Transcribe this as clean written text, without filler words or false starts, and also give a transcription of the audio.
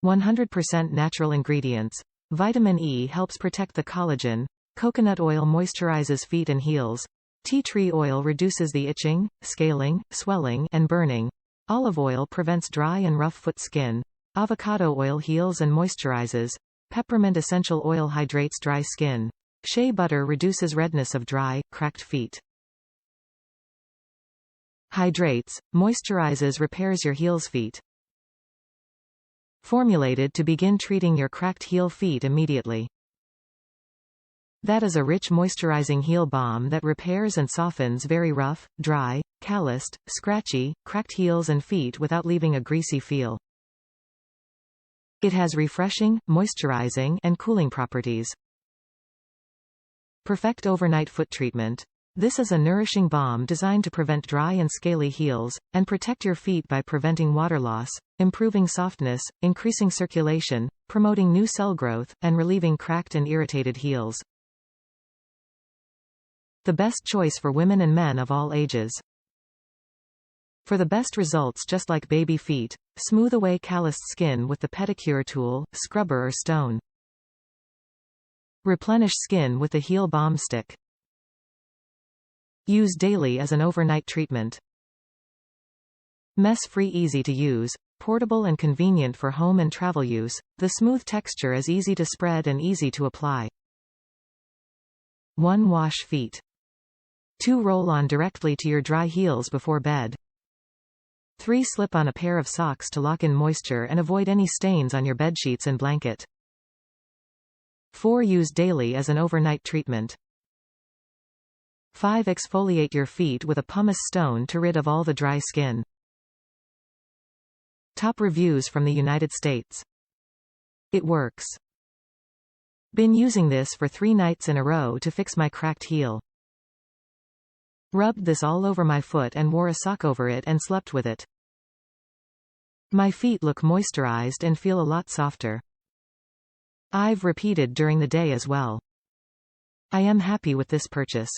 100% natural ingredients. Vitamin E helps protect the collagen. Coconut oil moisturizes feet and heels. Tea tree oil reduces the itching, scaling, swelling, and burning. Olive oil prevents dry and rough foot skin. Avocado oil heals and moisturizes. Peppermint Essential Oil hydrates dry skin. Shea Butter reduces redness of dry, cracked feet. Hydrates, moisturizes, repairs your heels feet. Formulated to begin treating your cracked heel feet immediately. That is a rich moisturizing heel balm that repairs and softens very rough, dry, calloused, scratchy, cracked heels and feet without leaving a greasy feel. It has refreshing, moisturizing, and cooling properties. Perfect overnight foot treatment. This is a nourishing balm designed to prevent dry and scaly heels, and protect your feet by preventing water loss, improving softness, increasing circulation, promoting new cell growth, and relieving cracked and irritated heels. The best choice for women and men of all ages. For the best results, just like baby feet, smooth away calloused skin with the pedicure tool, scrubber or stone. Replenish skin with the heel balm stick. Use daily as an overnight treatment. Mess-free, easy to use, portable and convenient for home and travel use. The smooth texture is easy to spread and easy to apply. 1. Wash feet. 2. Roll on directly to your dry heels before bed. 3. Slip on a pair of socks to lock in moisture and avoid any stains on your bedsheets and blanket. 4. Use daily as an overnight treatment. 5. Exfoliate your feet with a pumice stone to rid of all the dry skin. Top reviews from the United States. It works. Been using this for 3 nights in a row to fix my cracked heel. Rubbed this all over my foot and wore a sock over it and slept with it. My feet look moisturized and feel a lot softer. I've repeated during the day as well. I am happy with this purchase.